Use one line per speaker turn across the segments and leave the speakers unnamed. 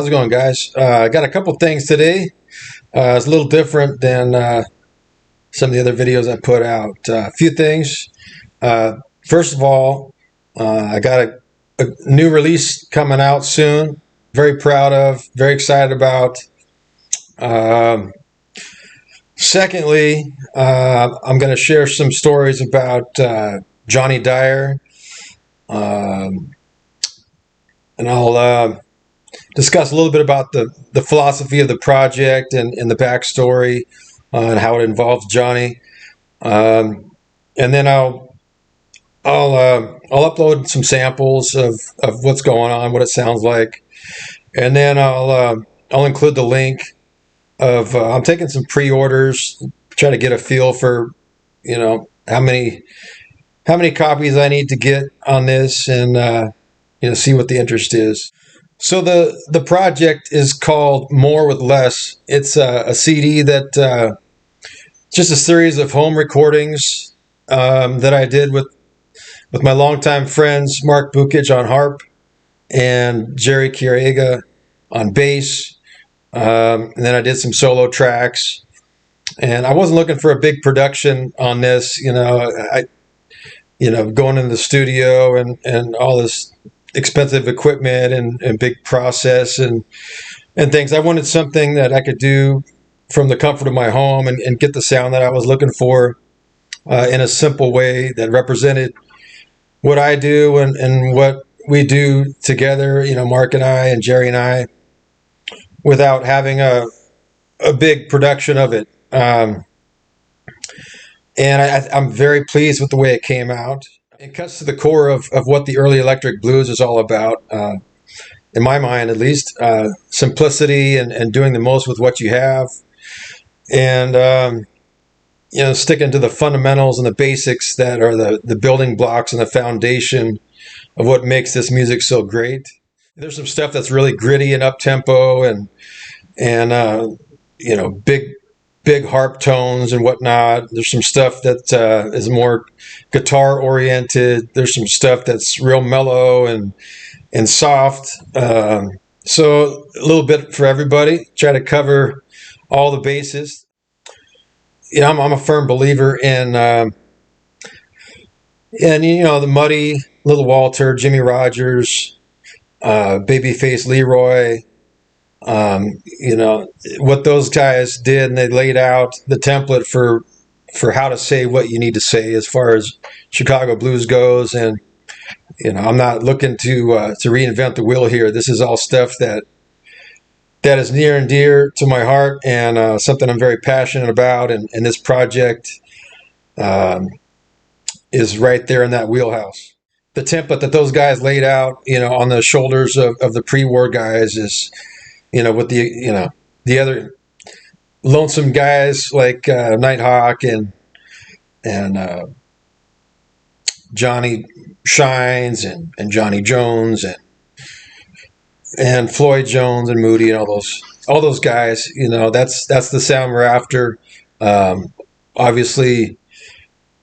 how's it going, guys? I got a couple things today. It's a little different than some of the other videos I put out. A few things. First of all, I got a new release coming out soon. Very proud of, very excited about. Secondly, I'm going to share some stories about Johnny Dyer. And I'll discuss a little bit about the philosophy of the project and the backstory and how it involves Johnny. And then I'll upload some samples of what's going on, what it sounds like, and then I'll include the link of I'm taking some pre-orders, try to get a feel for how many copies I need to get on this, and see what the interest is. So the project is called More with Less. It's a CD that just a series of home recordings that I did with my longtime friends Mark Mumea on harp and Jerry Chiarega on bass. And then I did some solo tracks. And I wasn't looking for a big production on this, going into the studio and all this expensive equipment and big process and things. I wanted something that I could do from the comfort of my home and get the sound that I was looking for in a simple way that represented what I do and what we do together, Mark and I and Jerry and I, without having a big production of it. And I'm very pleased with the way it came out. It cuts to the core of what the early electric blues is all about, in my mind at least. Simplicity and doing the most with what you have. And, sticking to the fundamentals and the basics that are the building blocks and the foundation of what makes this music so great. There's some stuff that's really gritty and up-tempo and big harp tones and whatnot. There's some stuff that is more guitar oriented. There's some stuff that's real mellow and soft. So a little bit for everybody. Try to cover all the bases. I'm a firm believer in the Muddy, Little Walter, Jimmy Rogers, Babyface Leroy. What those guys did, and they laid out the template for how to say what you need to say as far as Chicago blues goes. And I'm not looking to reinvent the wheel here. This is all stuff that is near and dear to my heart, and something I'm very passionate about. And this project is right there in that wheelhouse. The template that those guys laid out, on the shoulders of the pre-war guys is, with the other lonesome guys like Nighthawk and Johnny Shines and Johnny Jones and Floyd Jones and Moody and all those guys. That's the sound we're after. Obviously,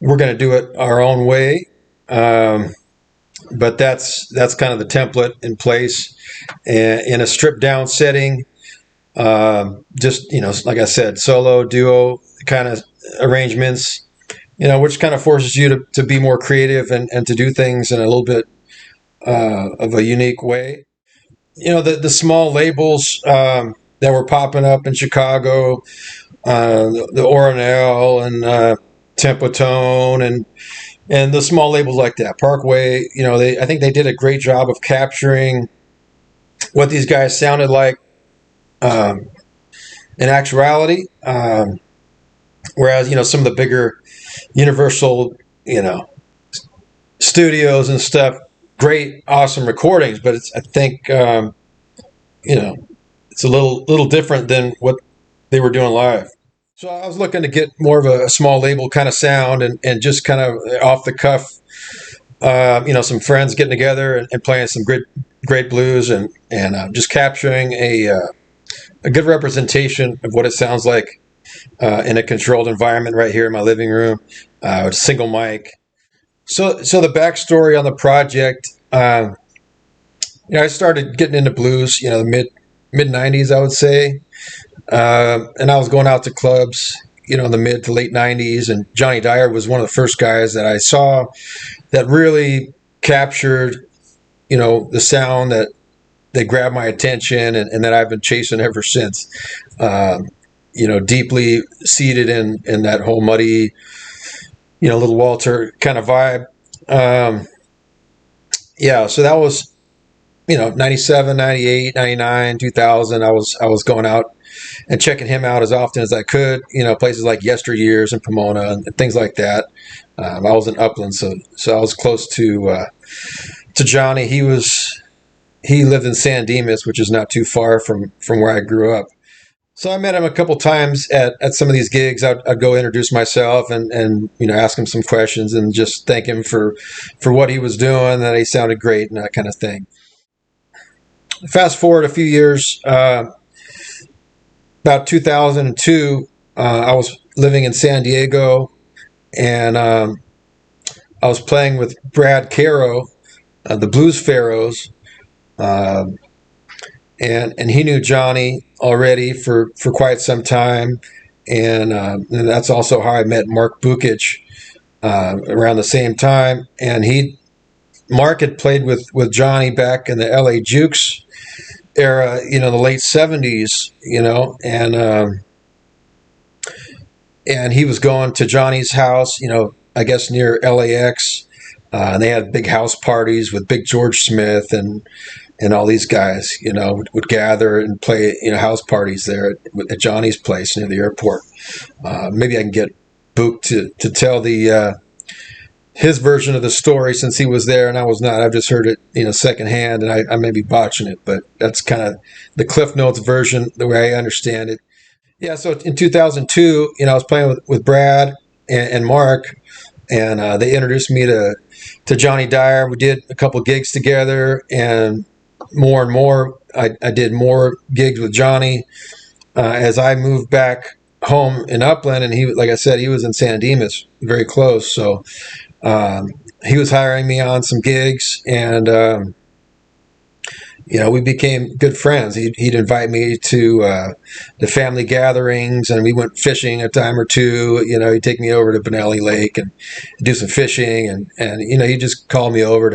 we're going to do it our own way, but that's kind of the template in place. In a stripped down setting, just like I said, solo, duo kind of arrangements, which kind of forces you to be more creative and to do things in a little bit of a unique way. The small labels that were popping up in Chicago, the Oronel and Tempotone and the small labels like that, Parkway. I think they did a great job of capturing what these guys sounded like in actuality, whereas some of the bigger Universal studios and stuff, great, awesome recordings, but I think it's a little different than what they were doing live. So I was looking to get more of a small label kind of sound and just kind of off the cuff, some friends getting together and playing some great blues and just capturing a good representation of what it sounds like in a controlled environment right here in my living room with a single mic. So the backstory on the project, I started getting into blues, the mid '90s, I would say. And I was going out to clubs, in the mid to late '90s, and Johnny Dyer was one of the first guys that I saw that really captured, the sound that grabbed my attention, and that I've been chasing ever since. Deeply seated in that whole muddy, little Walter kind of vibe. Yeah, so that was, 97, 98, 99, 2000. I was going out and checking him out as often as I could, places like Yesteryears and Pomona and things like that. I was in Upland, so I was close to Johnny. He lived in San Dimas, which is not too far from where I grew up. So I met him a couple times at some of these gigs. I'd go introduce myself and ask him some questions and just thank him for what he was doing, that he sounded great and that kind of thing. Fast forward a few years, about 2002, I was living in San Diego, and I was playing with Brad Caro, the Blues Pharaohs, and he knew Johnny already for quite some time, and that's also how I met Mark Bukic around the same time. And Mark had played with Johnny back in the LA Jukes era, the late '70s, and he was going to Johnny's house, I guess near LAX, and they had big house parties with Big George Smith and all these guys, would gather and play, house parties there at Johnny's place near the airport. Maybe I can get Book to tell his version of the story, since he was there and I was not. I've just heard it, secondhand, and I may be botching it, but that's kind of the Cliff Notes version, the way I understand it. Yeah, so in 2002, I was playing with Brad and Mark, and they introduced me to Johnny Dyer. We did a couple gigs together, and more, I did more gigs with Johnny as I moved back home in Upland, and he, like I said, he was in San Dimas, very close. So he was hiring me on some gigs, and we became good friends. He'd invite me to the family gatherings, and we went fishing a time or two. He'd take me over to Benelli Lake and do some fishing, and he'd just call me over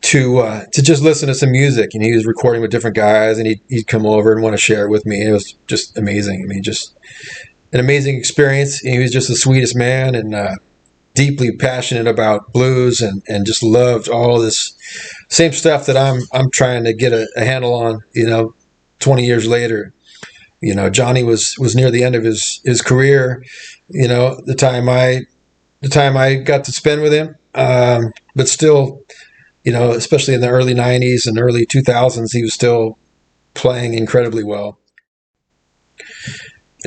to just listen to some music. And he was recording with different guys, and he'd come over and want to share it with me. It was just amazing. I mean, just an amazing experience. He was just the sweetest man, and deeply passionate about blues, and just loved all this same stuff that I'm trying to get a handle on, 20 years later. Johnny was near the end of his career, the time I got to spend with him. But still, especially in the early '90s and early 2000s, he was still playing incredibly well.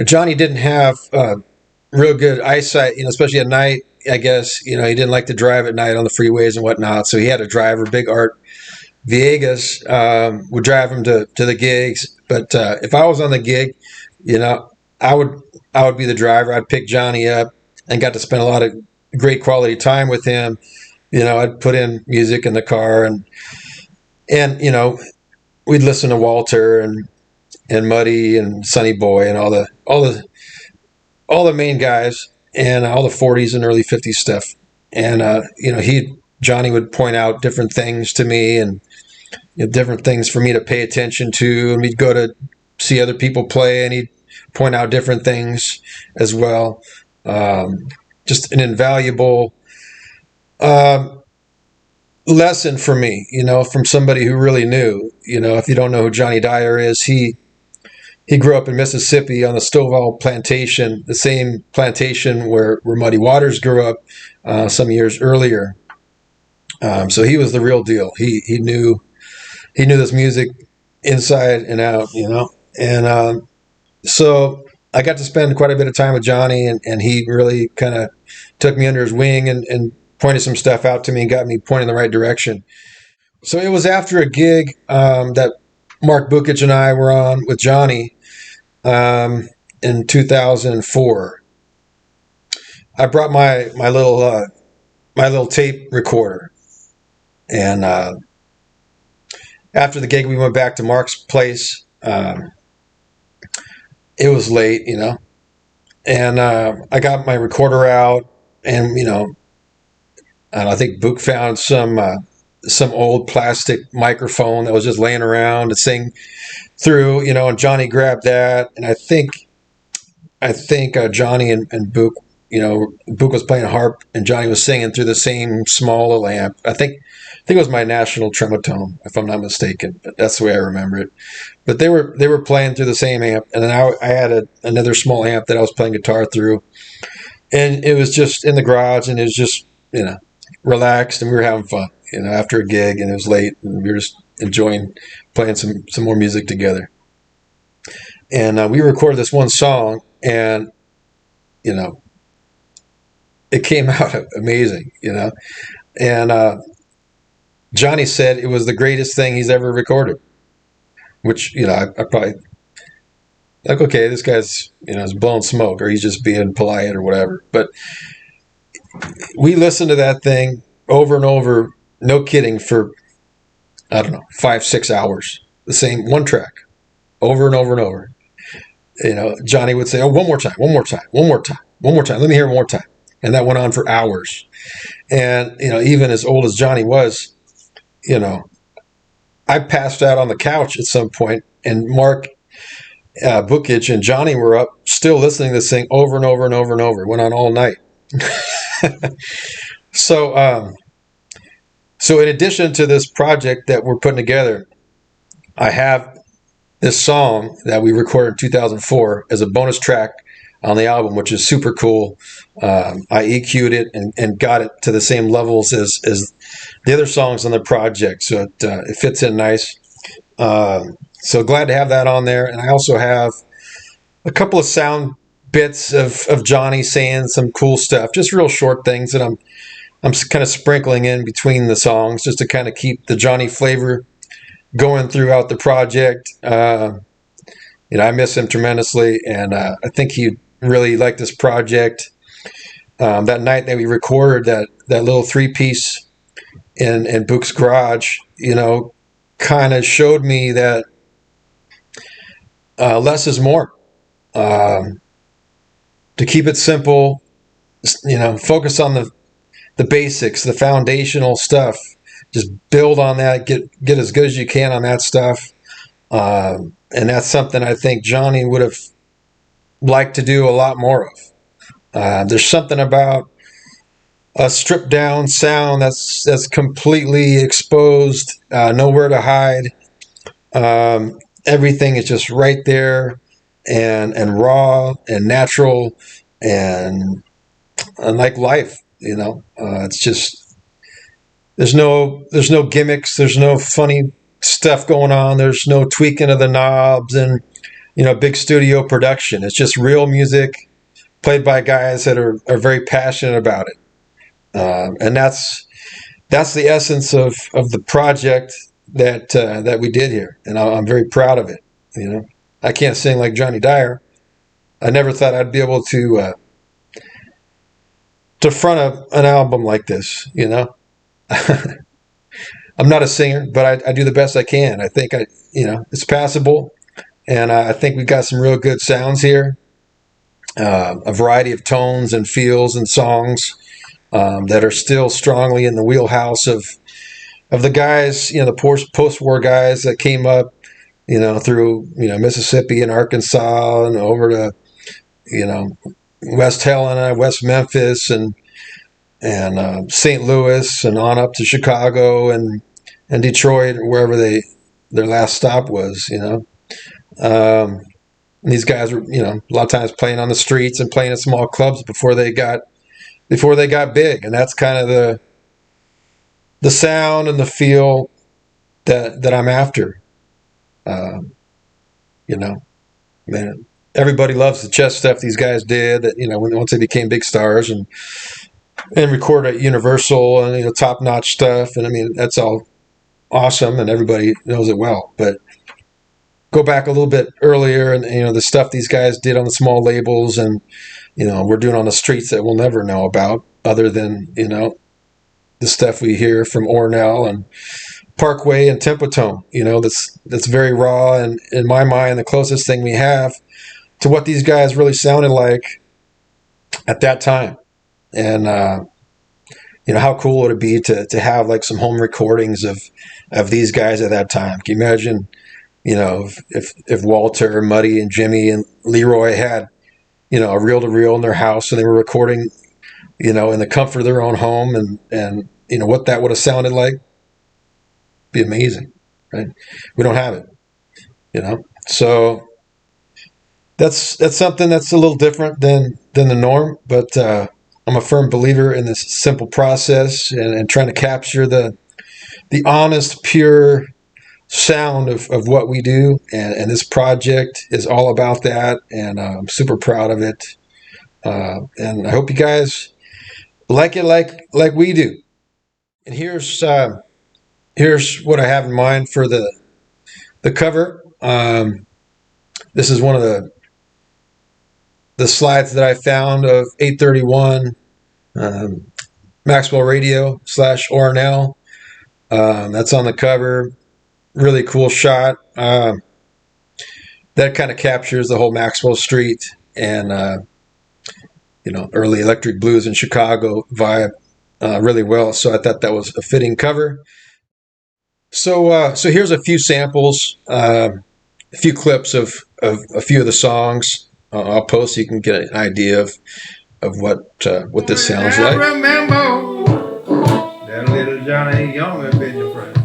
Johnny didn't have real good eyesight, especially at night. I guess, he didn't like to drive at night on the freeways and whatnot. So he had a driver, Big Art Villegas, would drive him to the gigs. But if I was on the gig, I would be the driver. I'd pick Johnny up and got to spend a lot of great quality time with him. I'd put in music in the car, and we'd listen to Walter and Muddy and Sonny Boy and all the main guys, and all the 40s and early 50s stuff. And Johnny would point out different things to me, and different things for me to pay attention to, and we'd go to see other people play, and he'd point out different things as well. Just an invaluable lesson for me, from somebody who really knew. If you don't know who Johnny Dyer is, he grew up in Mississippi on the Stovall plantation, the same plantation where Muddy Waters grew up some years earlier. So he was the real deal. He knew this music inside and out, And so I got to spend quite a bit of time with Johnny, and he really kind of took me under his wing and pointed some stuff out to me and got me pointing in the right direction. So it was after a gig that Mark Bukic and I were on with Johnny in 2004. I brought my little tape recorder, and after the gig, we went back to Mark's place. It was late, and I got my recorder out, and and I think Book found some old plastic microphone that was just laying around to sing through, and Johnny grabbed that, and I think Johnny and Book, Book was playing harp and Johnny was singing through the same small little amp. I think it was my National Trematone, if I'm not mistaken, but that's the way I remember it. But they were playing through the same amp, and then I had another small amp that I was playing guitar through, and it was just in the garage, and it was just relaxed, and we were having fun, after a gig, and it was late, and we were just enjoying playing some more music together. And we recorded this one song, and it came out amazing, and Johnny said it was the greatest thing he's ever recorded, which I probably like, okay, this guy's is blowing smoke, or he's just being polite or whatever. But we listened to that thing over and over, no kidding, for I don't know, 5-6 hours, the same one track, over and over and over. Johnny would say, "Oh, one more time, one more time, one more time, one more time. Let me hear it one more time." And that went on for hours. And even as old as Johnny was, I passed out on the couch at some point, and Mark, Bookage, and Johnny were up still listening to this thing over and over and over and over. It went on all night. So, so in addition to this project that we're putting together, I have this song that we recorded in 2004 as a bonus track on the album, which is super cool. I EQ'd it and got it to the same levels as the other songs on the project, so it fits in nice. So glad to have that on there. And I also have a couple of sound bits of Johnny saying some cool stuff, just real short things that I'm kind of sprinkling in between the songs, just to kind of keep the Johnny flavor going throughout the project. I miss him tremendously, and I think he really liked this project. That night that we recorded that little 3-piece in Book's garage, kind of showed me that less is more. To keep it simple, focus on the basics, the foundational stuff. Just build on that, get as good as you can on that stuff. And that's something I think Johnny would have liked to do a lot more of. There's something about a stripped down sound that's completely exposed, nowhere to hide. Everything is just right there, and raw and natural, and like life. It's just there's no gimmicks, there's no funny stuff going on, there's no tweaking of the knobs and big studio production. It's just real music played by guys that are very passionate about it. And that's the essence of the project that we did here, and I'm very proud of it. I can't sing like Johnny Dyer. I never thought I'd be able to front an album like this. I'm not a singer, but I do the best I can. I think it's passable, and I think we've got some real good sounds here. A variety of tones and feels and songs that are still strongly in the wheelhouse of the guys, the post-war guys that came up, through Mississippi and Arkansas and over to West Helena, West Memphis, and St. Louis, and on up to Chicago and Detroit, or wherever their last stop was. These guys were a lot of times playing on the streets and playing at small clubs before they got big, and that's kind of the sound and the feel that I'm after. Man, everybody loves the chess stuff these guys did. That once they became big stars and recorded at Universal and top notch stuff, and that's all awesome, and everybody knows it well. But go back a little bit earlier, and the stuff these guys did on the small labels, and we're doing on the streets that we'll never know about, other than the stuff we hear from Ornell and Parkway and tempo tone. That's very raw, and in my mind, the closest thing we have to what these guys really sounded like at that time. And how cool would it be to have like some home recordings of these guys at that time? Can you imagine, if Walter, Muddy, and Jimmy and Leroy had, a reel-to-reel in their house, and they were recording, in the comfort of their own home, and what that would have sounded like? Be amazing, right? We don't have it, so that's something that's a little different than the norm, but I'm a firm believer in this simple process, and trying to capture the honest, pure sound of what we do, and this project is all about that, and I'm super proud of it, and I hope you guys like it like we do. And here's what I have in mind for the cover. This is one of the slides that I found of 831 Maxwell Radio / Ornell. That's on the cover. Really cool shot. That kind of captures the whole Maxwell Street and early electric blues in Chicago vibe really well. So I thought that was a fitting cover. So here's a few samples, a few clips of a few of the songs. I'll post so you can get an idea of what this sounds like.
I remember that little Johnny Young had been your friend.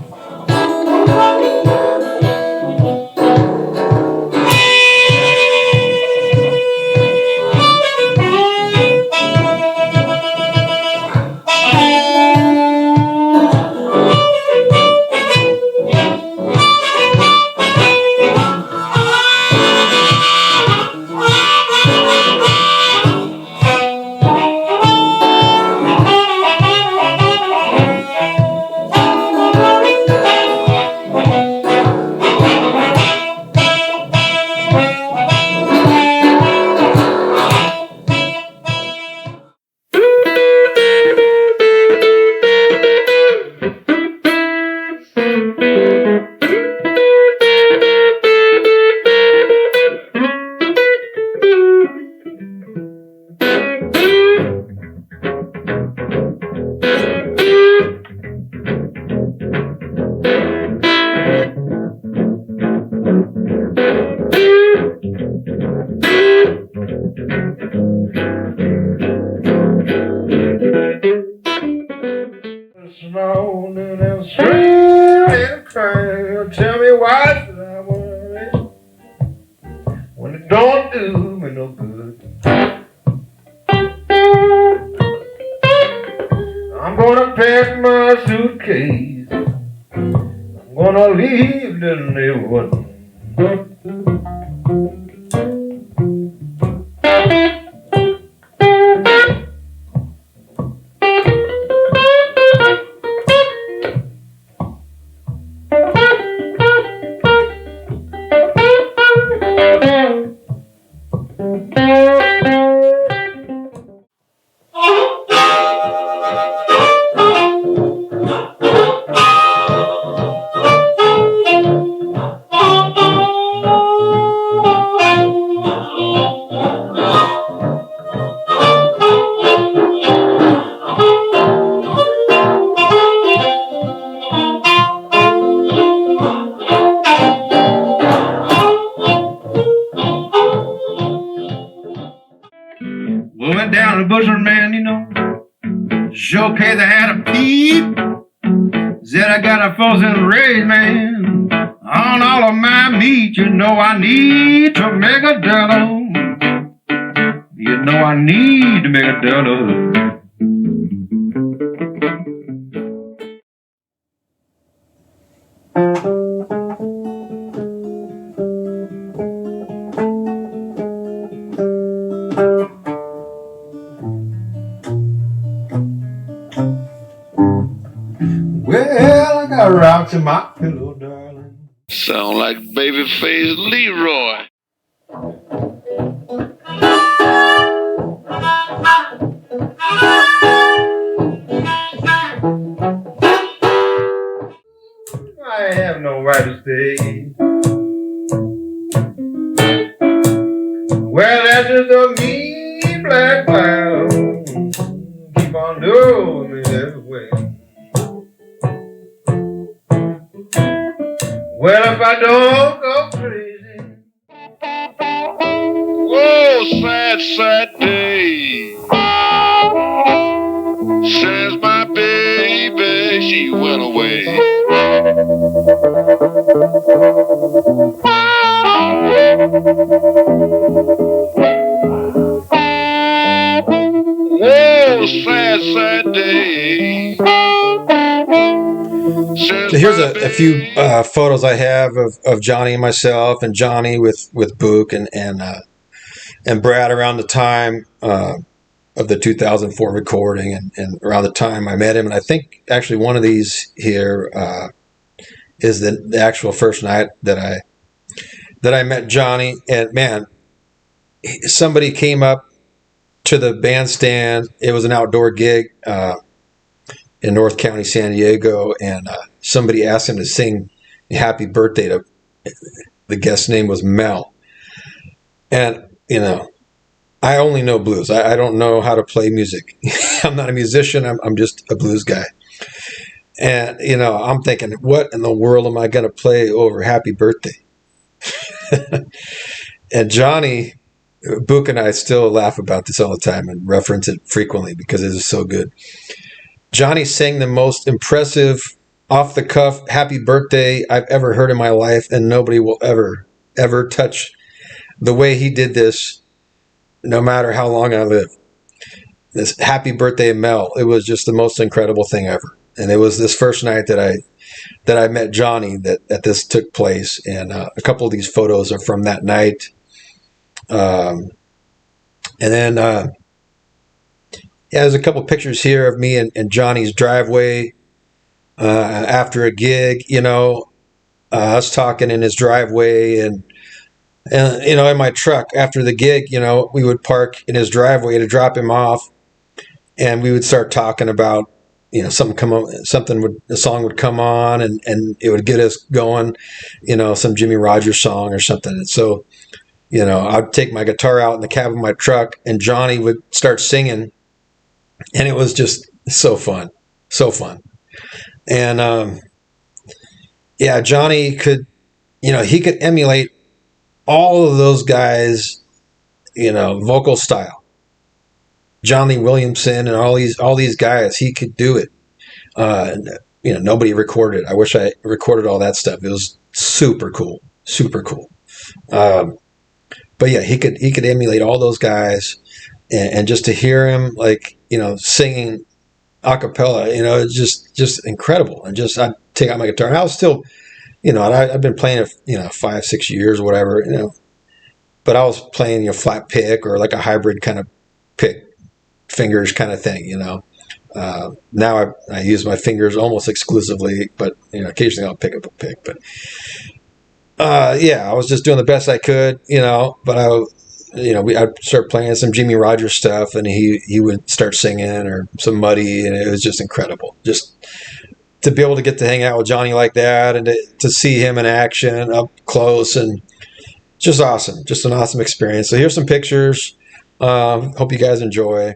Tell me why should I worry when it don't do me no good? I'm gonna pack my suitcase. I'm gonna leave the neighborhood. Went down to the butcher man, sure case I had a peep. Said I got a frozen raised man on all of my meat. I need to make a dollar. I need to make a dollar. Well, I got rocks in my pillow, darling.
Sound like babyface Leroy.
quite a stay. Well, that's just a mean black cloud. Keep on doing me this way. Well, if I don't go crazy.
Whoa, sad, sad day. Since my baby, she went away. Whoa, sad, sad day.
So here's a few photos I have of Johnny and myself, and Johnny with Book and Brad around the time of the 2004 recording, and around the time I met him. And I think actually one of these here is the actual first night that I met Johnny. And man, somebody came up to the bandstand. It was an outdoor gig in North County, San Diego, and somebody asked him to sing "Happy Birthday" to the guest's name was Mel. And I only know blues. I don't know how to play music. I'm not a musician. I'm just a blues guy. And I'm thinking, what in the world am I going to play over "Happy Birthday"? And Johnny, Book, and I still laugh about this all the time and reference it frequently because it is so good. Johnny sang the most impressive, off-the-cuff "Happy Birthday" I've ever heard in my life, and nobody will ever touch the way he did this, no matter how long I live. This "Happy Birthday, Mel." It was just the most incredible thing ever. And it was this first night that I met Johnny that this took place. And a couple of these photos are from that night. And then there's a couple of pictures here of me and Johnny's driveway after a gig. Us talking in his driveway, and in my truck after the gig. We would park in his driveway to drop him off, and we would start talking about a song would come on, and it would get us going, some Jimmy Rogers song or something. And so I'd take my guitar out in the cab of my truck, and Johnny would start singing, and it was just so fun. And Johnny could he could emulate all of those guys vocal style. Johnny Williamson and all these guys, he could do it. Nobody recorded. I wish I recorded all that stuff. It was super cool. But yeah, he could emulate all those guys, and just to hear him singing a cappella, it's just incredible. And just I'd take out my guitar, and I was still, I've been playing it, 5-6 years or whatever, but I was playing flat pick or like a hybrid kind of pick fingers kind of thing. Now I use my fingers almost exclusively, but occasionally I'll pick up a pick. But I was just doing the best I could, but I'd start playing some Jimmy Rogers stuff, and he would start singing, or some Muddy, and it was just incredible. Just to be able to get to hang out with Johnny like that, and to see him in action up close, and just awesome. Just an awesome experience. So here's some pictures. Hope you guys enjoy.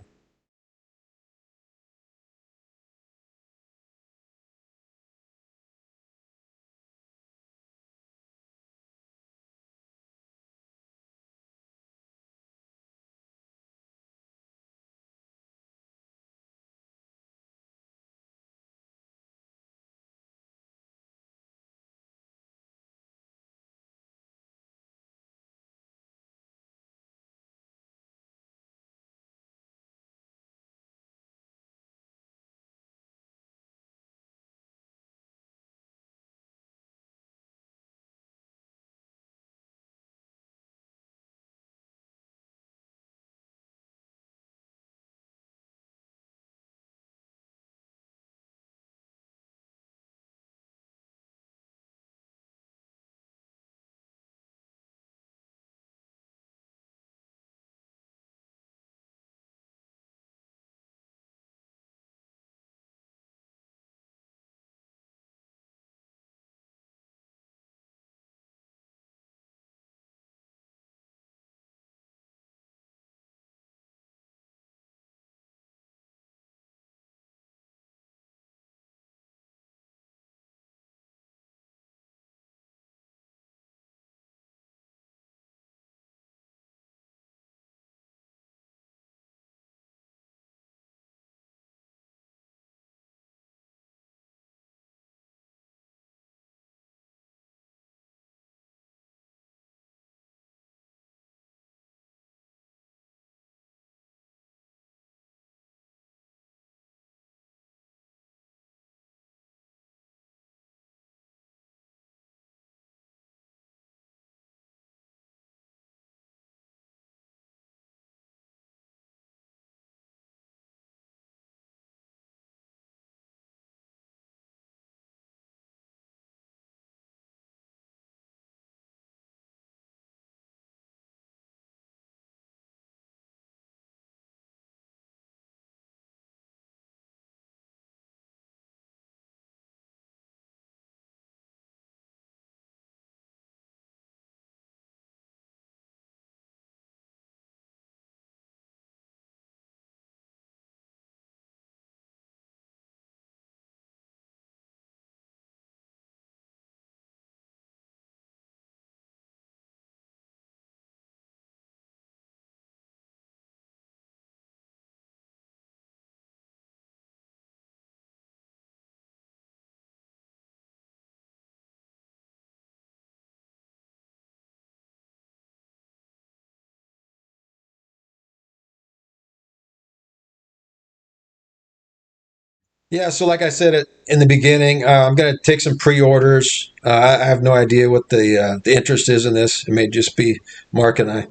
Yeah, so like I said in the beginning, I'm going to take some pre-orders. I have no idea what the interest is in this. It may just be Mark and I,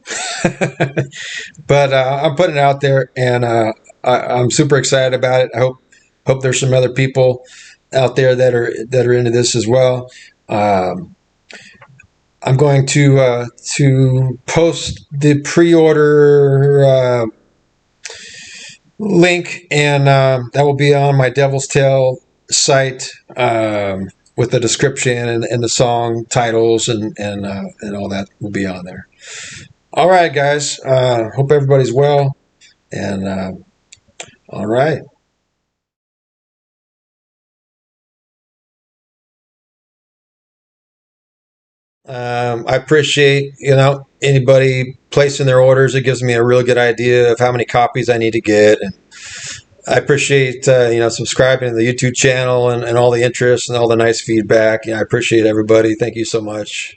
but I'm putting it out there, and I'm super excited about it. I hope there's some other people out there that are into this as well. Um, I'm going to post the pre-order link, and that will be on my Devil's Tail site with the description and the song titles and all that will be on there. All right, guys. Hope everybody's well, and all right. I appreciate anybody placing their orders. It gives me a real good idea of how many copies I need to get, and I appreciate subscribing to the YouTube channel and all the interest and all the nice feedback. I appreciate everybody. Thank you so much.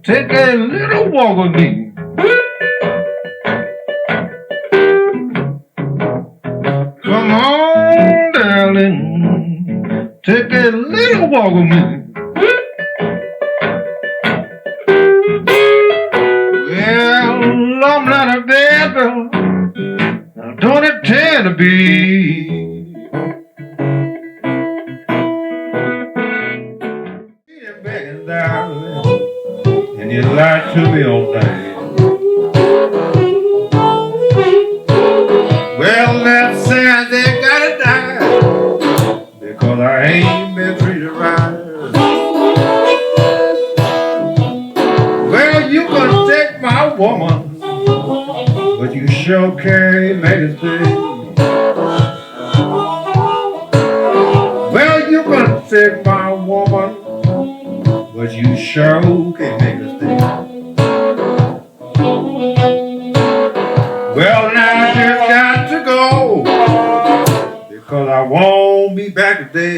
Take a little walk with me. Come on, darling. Take a little walk with me. Well, I'm not a bad girl. I don't intend to be. Begging, darling. And you lied to me all night. Well, that says they gotta die because I ain't been treated right. Well, you gonna take my woman, but you sure can't make it stay. Well, you gonna take my woman, but you sure can't make a stay. Well, now I just got to go because I won't be back today.